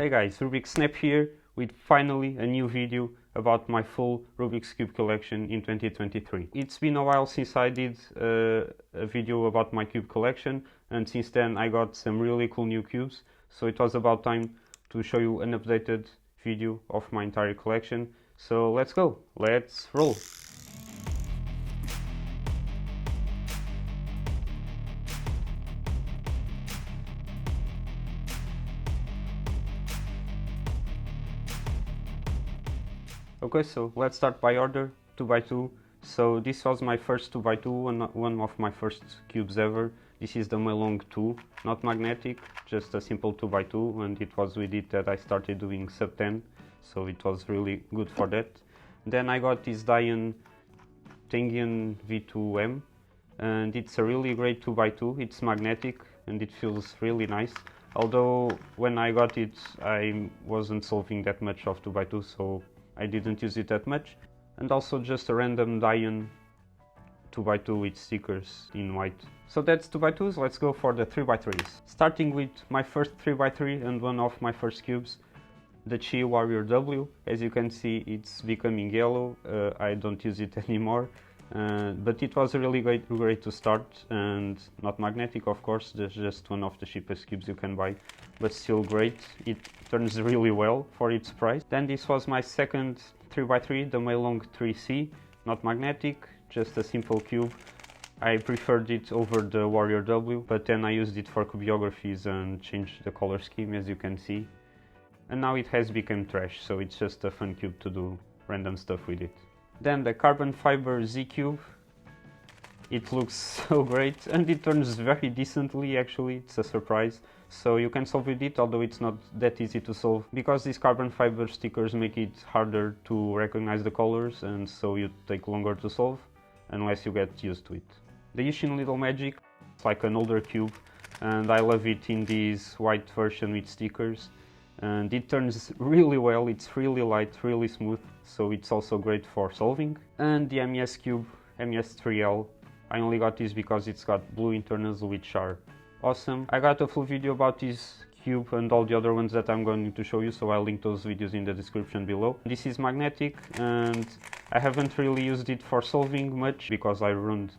Hey guys, Rubik'Snap here with finally a new video about my full Rubik's Cube collection in 2023. It's been a while since I did a video about my cube collection, and since then I got some really cool new cubes, so it was about time to show you an updated video of my entire collection. So let's go, let's roll! Okay, so let's start by order, 2x2. So this was my first 2x2 and one of my first cubes ever. This is the Melong 2, not magnetic, just a simple 2x2, and it was with it that I started doing sub 10, so it was really good for that. Then I got this Dian Tengian V2M, and it's a really great 2x2. It's magnetic and it feels really nice. Although when I got it I wasn't solving that much of 2x2, so I didn't use it that much. And also just a random Dian 2x2 with stickers in white. So that's 2x2s, let's go for the 3x3s. Starting with my first 3x3 and one of my first cubes, the Chi Warrior W. As you can see, it's becoming yellow. I don't use it anymore, but it was really great to start, and not magnetic of course, there's just one of the cheapest cubes you can buy, but still great. It turns really well for its price. Then this was my second 3x3, the Melong 3C, not magnetic, just a simple cube. I preferred it over the Warrior W, but then I used it for cubiographies and changed the color scheme, as you can see. And now it has become trash, so it's just a fun cube to do random stuff with it. Then the carbon fiber Z cube. It looks so great, and it turns very decently actually, it's a surprise. So you can solve with it, although it's not that easy to solve, because these carbon fiber stickers make it harder to recognize the colors, and so you take longer to solve, unless you get used to it. The Yushin Little Magic, it's like an older cube, and I love it in this white version with stickers. And it turns really well, it's really light, really smooth, so it's also great for solving. And the MES cube, MES3L, I only got this because it's got blue internals, which are awesome. I got a full video about this cube and all the other ones that I'm going to show you, so I'll link those videos in the description below. This is magnetic, and I haven't really used it for solving much because I ruined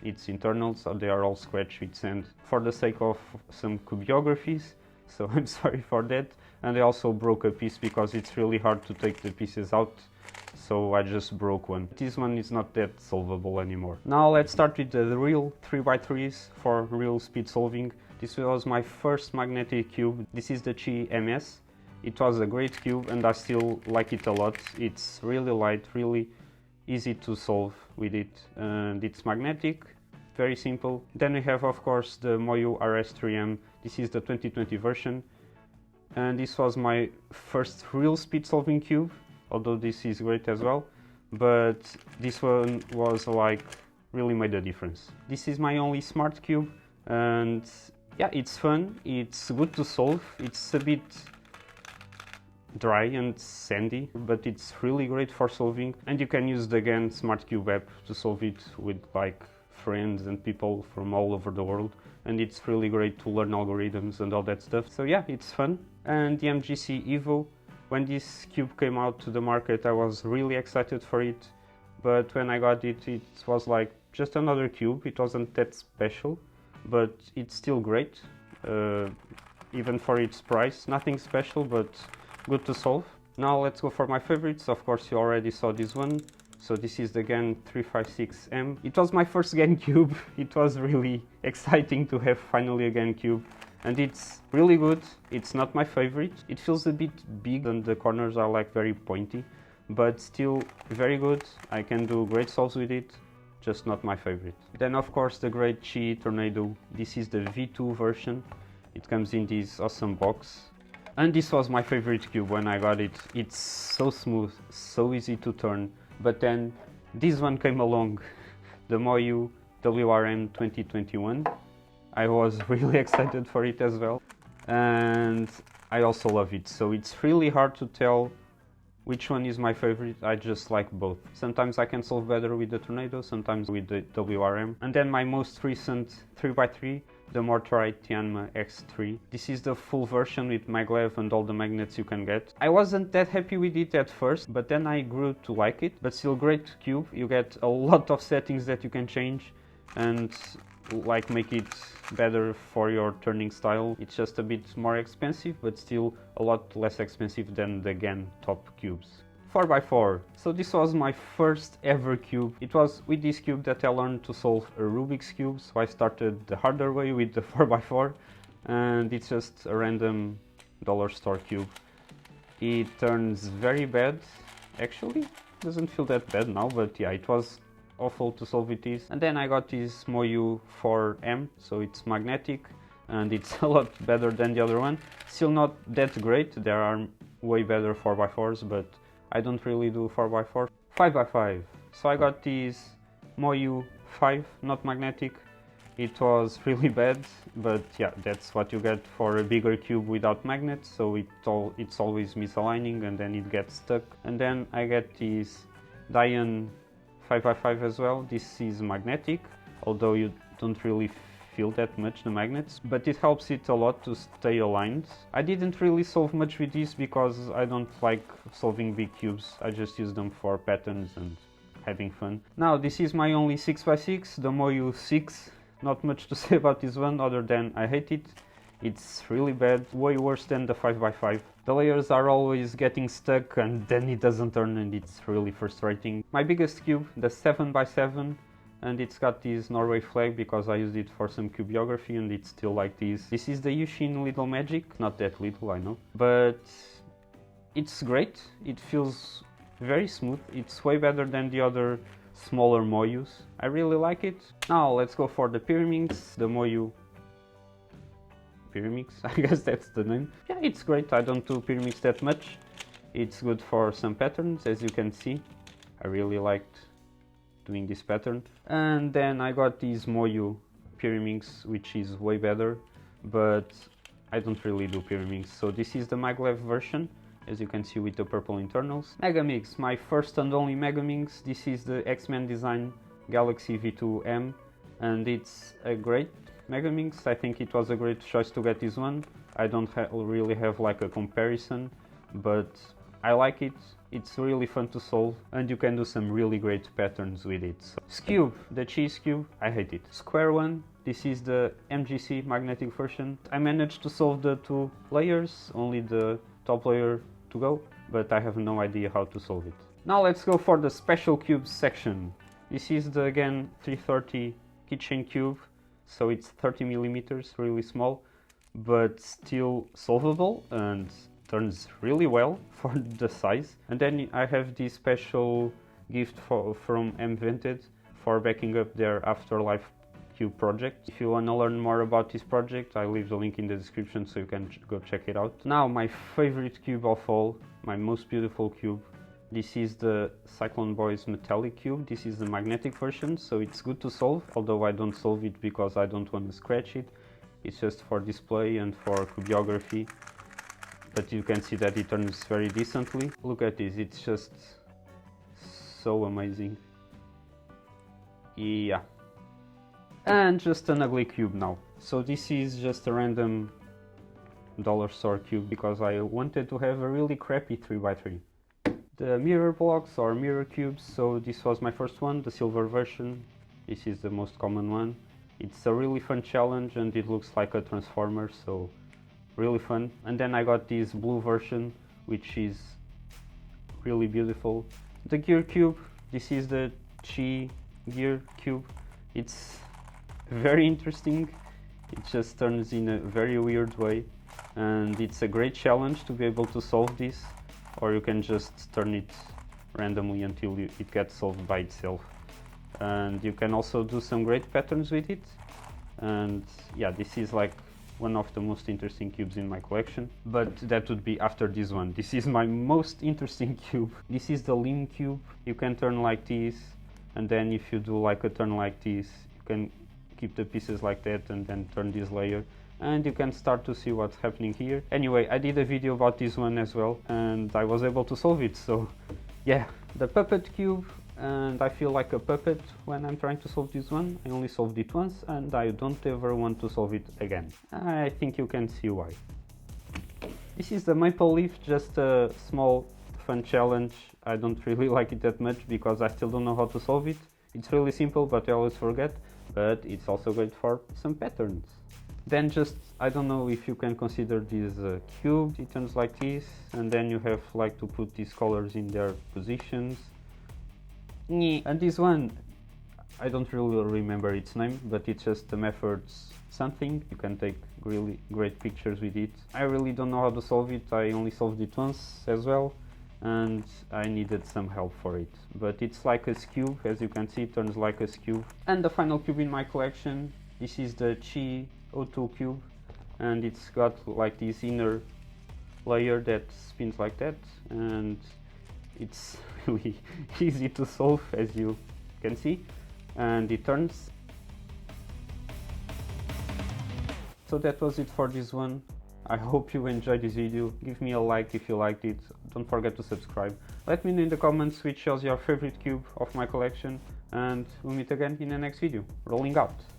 its internals, so they are all scratched with sand for the sake of some cubiographies, so I'm sorry for that. And I also broke a piece because it's really hard to take the pieces out, so I just broke one. This one is not that solvable anymore. Now let's start with the real 3x3s for real speed solving. This was my first magnetic cube. This is the Chi MS. It was a great cube and I still like it a lot. It's really light, really easy to solve with it, and it's magnetic, very simple. Then we have of course the Moyu RS3M. This is the 2020 version. And this was my first real speed solving cube, although this is great as well, but this one was like really made a difference. This is my only smart cube, and yeah, it's fun, it's good to solve, it's a bit dry and sandy, but it's really great for solving, and you can use the GAN Smart Cube app to solve it with like friends and people from all over the world, and it's really great to learn algorithms and all that stuff. So yeah, it's fun. And the MGC Evo, when this cube came out to the market, I was really excited for it, but when I got it, it was like just another cube. It wasn't that special, but it's still great, even for its price. Nothing special, but good to solve. Now let's go for my favorites. Of course, you already saw this one. So this is the GAN 356M. It was my first GAN cube. It was really exciting to have finally a GAN cube. And it's really good. It's not my favorite. It feels a bit big and the corners are like very pointy, but still very good. I can do great solves with it, just not my favorite. Then of course the great Chi Tornado. This is the V2 version. It comes in this awesome box. And this was my favorite cube when I got it. It's so smooth, so easy to turn. But then this one came along, the Moyu WRM 2021. I was really excited for it as well, and I also love it. So it's really hard to tell which one is my favorite. I just like both. Sometimes I can solve better with the Tornado, sometimes with the WRM. And then my most recent 3x3, the Mortari Tianma X3. This is the full version with maglev and all the magnets you can get. I wasn't that happy with it at first, but then I grew to like it. But still great cube. You get a lot of settings that you can change and like make it better for your turning style. It's just a bit more expensive, but still a lot less expensive than the GAN top cubes. 4x4. So this was my first ever cube. It was with this cube that I learned to solve a Rubik's cube, so I started the harder way with the 4x4, and it's just a random dollar store cube. It turns very bad, actually. Doesn't feel that bad now, but yeah, it was awful to solve with this. And then I got this Moyu 4M, so it's magnetic and it's a lot better than the other one. Still not that great, there are way better 4x4s, but I don't really do 4x4. 5x5. So I got this Moyu 5, not magnetic. It was really bad, but yeah, that's what you get for a bigger cube without magnets, so it's always misaligning and then it gets stuck. And then I get this Dian 5x5 as well. This is magnetic, although you don't really feel that much the magnets, but it helps it a lot to stay aligned. I didn't really solve much with this because I don't like solving big cubes. I just use them for patterns and having fun. Now this is my only 6x6, the Moyu 6. Not much to say about this one other than I hate it. It's really bad, way worse than the 5x5. The layers are always getting stuck and then it doesn't turn and it's really frustrating. My biggest cube, the 7x7, and it's got this Norway flag because I used it for some cubiography and it's still like this. This is the Yushin Little Magic, not that little I know, but it's great. It feels very smooth. It's way better than the other smaller Moyus. I really like it. Now let's go for the Pyraminx, the Moyu Pyraminx, I guess that's the name. Yeah, it's great. I don't do Pyraminx that much. It's good for some patterns, as you can see. I really liked doing this pattern. And then I got this Moyu Pyraminx, which is way better, but I don't really do Pyraminx. So this is the maglev version, as you can see with the purple internals. Megamix, my first and only Megamix. This is the X-Men Design Galaxy V2M, and it's a great Megamix. I think it was a great choice to get this one. I don't really have like a comparison, but I like it. It's really fun to solve and you can do some really great patterns with it. So, Scube, the cheese cube, I hate it. Square one, this is the MGC magnetic version. I managed to solve the 2 layers, only the top layer to go, but I have no idea how to solve it. Now let's go for the special cubes section. This is the, again, 330 keychain cube, so it's 30 millimeters, really small, but still solvable and turns really well for the size. And then I have this special gift from Mvented for backing up their Afterlife Cube project. If you want to learn more about this project, I leave the link in the description so you can go check it out. Now my favorite cube of all, my most beautiful cube. This is the Cyclone Boys metallic cube. This is the magnetic version, so it's good to solve, although I don't solve it because I don't want to scratch it. It's just for display and for cubiography. But you can see that it turns very decently. Look at this, it's just so amazing. Yeah. And just an ugly cube now. So this is just a random dollar store cube because I wanted to have a really crappy 3x3. The mirror blocks or mirror cubes, so this was my first one, the silver version. This is the most common one. It's a really fun challenge and it looks like a transformer, so really fun. And then I got this blue version, which is really beautiful. The gear cube, this is the Chi gear cube. It's very interesting. It just turns in a very weird way and it's a great challenge to be able to solve this, or you can just turn it randomly until it gets solved by itself. And you can also do some great patterns with it. And yeah, this is like one of the most interesting cubes in my collection, but that would be after this one. This is my most interesting cube. This is the Lim cube. You can turn like this, and then if you do like a turn like this, you can keep the pieces like that and then turn this layer, and you can start to see what's happening here. Anyway, I did a video about this one as well, and I was able to solve it, so yeah. The puppet cube, and I feel like a puppet when I'm trying to solve this one. I only solved it once and I don't ever want to solve it again. I think you can see why. This is the maple leaf, just a small fun challenge. I don't really like it that much because I still don't know how to solve it. It's really simple, but I always forget, but it's also great for some patterns. Then just, I don't know if you can consider this cube. It turns like this, and then you have like to put these colors in their positions. And this one, I don't really remember its name, but it's just the methods something. You can take really great pictures with it. I really don't know how to solve it. I only solved it once as well, and I needed some help for it. But it's like a cube, as you can see, it turns like a cube. And the final cube in my collection, this is the Chi O2 cube, and it's got like this inner layer that spins like that, and it's really easy to solve, as you can see, and it turns. So that was it for this one. I hope you enjoyed this video. Give me a like if you liked it. Don't forget to subscribe. Let me know in the comments which was your favorite cube of my collection, and we'll meet again in the next video. Rolling out!